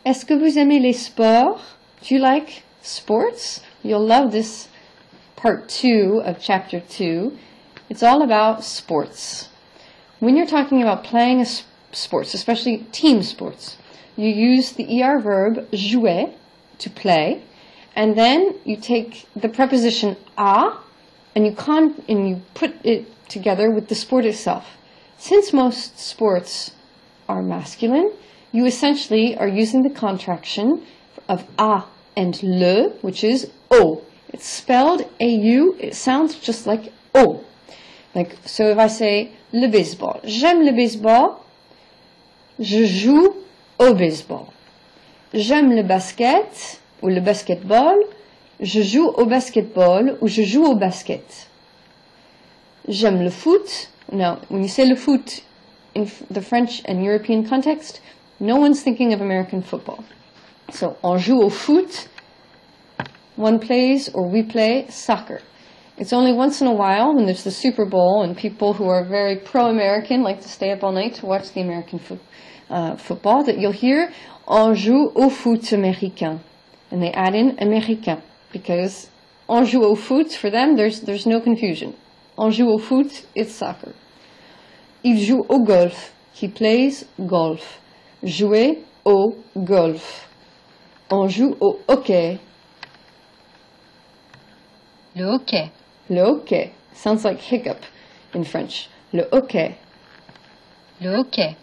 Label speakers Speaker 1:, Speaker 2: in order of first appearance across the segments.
Speaker 1: Est-ce que vous aimez les sports? Do you like sports? You'll love this part 2 of chapter 2. It's all about sports. When you're talking about playing sports, especially team sports, you use the ER verb jouer, to play, and then you take the preposition a and you put it together with the sport itself. Since most sports are masculine, you essentially are using the contraction of a and le, which is o. It's spelled au, it sounds just like o. Like, so if I say le baseball, j'aime le baseball, je joue au baseball. J'aime le basket, ou le basketball, je joue au basketball, ou je joue au basket. J'aime le foot. Now, when you say le foot in the French and European context, no one's thinking of American football. So, on joue au foot, one plays or we play soccer. It's only once in a while when there's the Super Bowl and people who are very pro-American like to stay up all night to watch the American football that you'll hear on joue au foot américain. And they add in américain because on joue au foot, for them, there's no confusion. On joue au foot, it's soccer. Il joue au golf. He plays golf. Jouer au golf. On joue au hockey.
Speaker 2: Le hockey.
Speaker 1: Le hockey. Sounds like hiccup in French. Le hockey.
Speaker 2: Le hockey.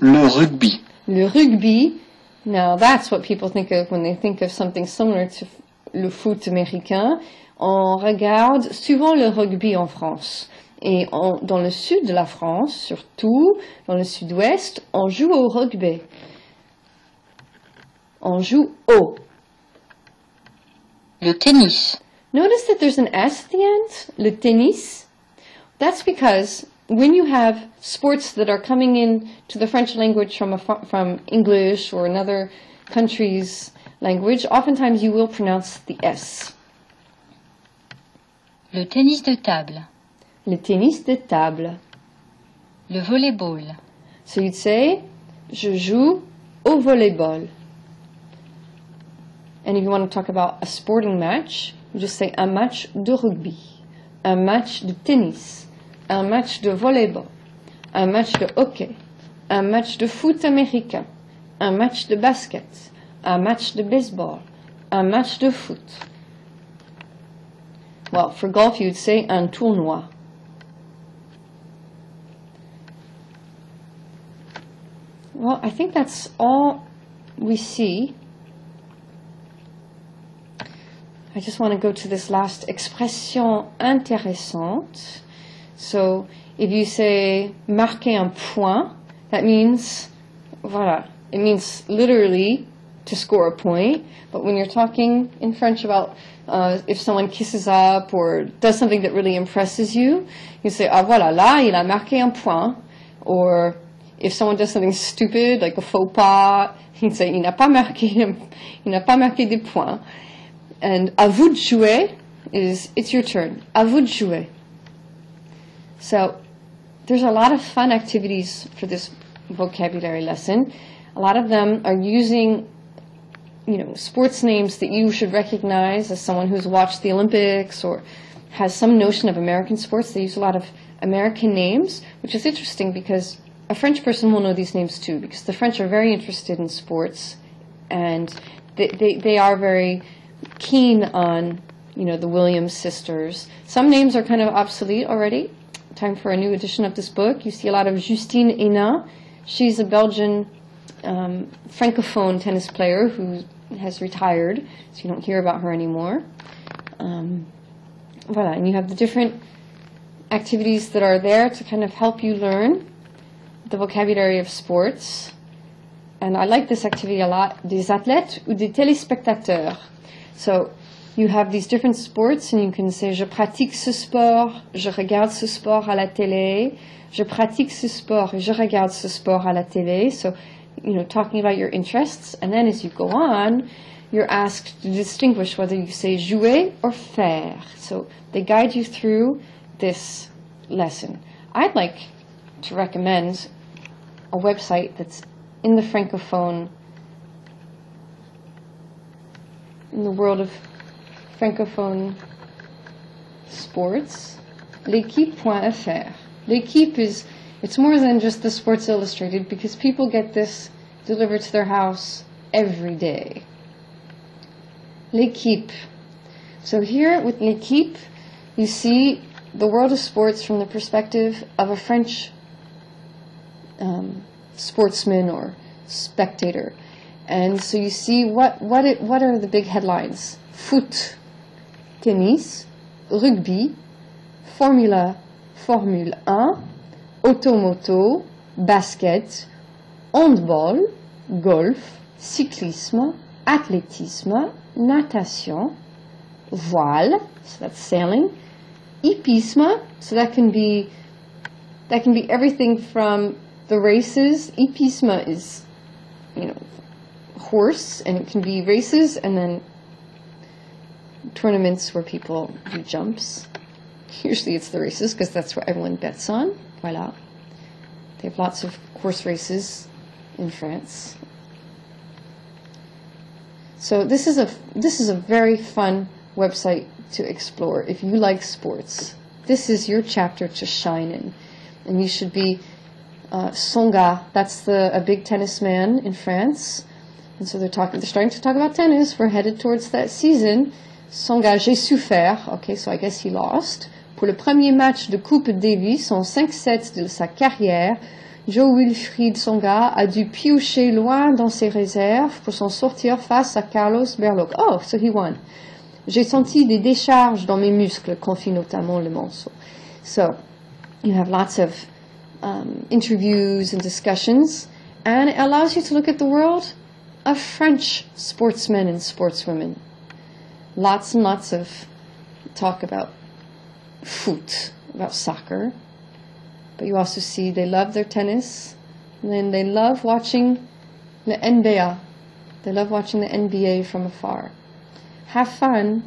Speaker 3: Le rugby.
Speaker 1: Le rugby. Now that's what people think of when they think of something similar to le foot américain. On regarde souvent le rugby en France. Et dans le sud de la France, surtout, dans le sud-ouest, on joue au rugby. On joue au.
Speaker 2: Le tennis.
Speaker 1: Notice that there's an S at the end, le tennis. That's because when you have sports that are coming in to the French language from English or another country's language, oftentimes you will pronounce the S.
Speaker 2: Le tennis de table.
Speaker 1: Le tennis de table.
Speaker 2: Le volleyball.
Speaker 1: So you'd say, je joue au volleyball. And if you want to talk about a sporting match, you just say un match de rugby, un match de tennis, un match de volleyball, un match de hockey, un match de foot américain, un match de basket, un match de baseball, un match de foot. Well, for golf you'd say un tournoi. Well, I think that's all we see. I just want to go to this last expression intéressante. So, if you say marquer un point, that means, voilà, it means literally to score a point. But when you're talking in French about if someone kisses up or does something that really impresses you, you say, ah voilà, là, il a marqué un point. Or if someone does something stupid, like a faux pas, he'd say, il n'a pas marqué des points. And à vous de jouer is, it's your turn. À vous de jouer. So, there's a lot of fun activities for this vocabulary lesson. A lot of them are using, sports names that you should recognize as someone who's watched the Olympics or has some notion of American sports. They use a lot of American names, which is interesting because a French person will know these names too, because the French are very interested in sports and they are very keen on, the Williams sisters. Some names are kind of obsolete already. Time for a new edition of this book. You see a lot of Justine Henin. She's a Belgian francophone tennis player who has retired, so you don't hear about her anymore. Voilà, and you have the different activities that are there to kind of help you learn the vocabulary of sports. And I like this activity a lot, des athlètes ou des téléspectateurs. So you have these different sports and you can say je pratique ce sport, je regarde ce sport à la télé, je pratique ce sport et je regarde ce sport à la télé. So, talking about your interests, and then as you go on, you're asked to distinguish whether you say jouer or faire. So they guide you through this lesson. I'd like to recommend a website that's in the Francophone, in the world of Francophone sports. L'équipe.fr. L'équipe it's more than just the Sports Illustrated because people get this delivered to their house every day. L'équipe. So here with L'équipe, you see the world of sports from the perspective of a French sportsman or spectator. And so you see what are the big headlines? Foot, tennis, rugby, Formule 1, automoto, basket, handball, golf, cyclisme, athlétisme, natation, voile, so that's sailing, hippisme, so that can be everything from the races. Hippisme is, horse, and it can be races and then tournaments where people do jumps. Usually it's the races because that's what everyone bets on. Voila. They have lots of horse races in France. So this is a very fun website to explore if you like sports. This is your chapter to shine in, and you should be Tsonga. That's a big tennis man in France, and so they're starting to talk about tennis. We're headed towards that season. Tsonga, j'ai su faire. Okay, so I guess he lost. Pour le premier match de Coupe Davis en 5 sets de sa carrière, Jo-Wilfried Tsonga a dû piocher loin dans ses réserves pour s'en sortir face à Carlos Berlocq. Oh, so he won. J'ai senti des décharges dans mes muscles, confie notamment le Monceau. So, you have lots of interviews and discussions, and it allows you to look at the world of French sportsmen and sportswomen. Lots and lots of talk about foot, about soccer, but you also see they love their tennis, and then they love watching the NBA. They love watching the NBA from afar. Have fun.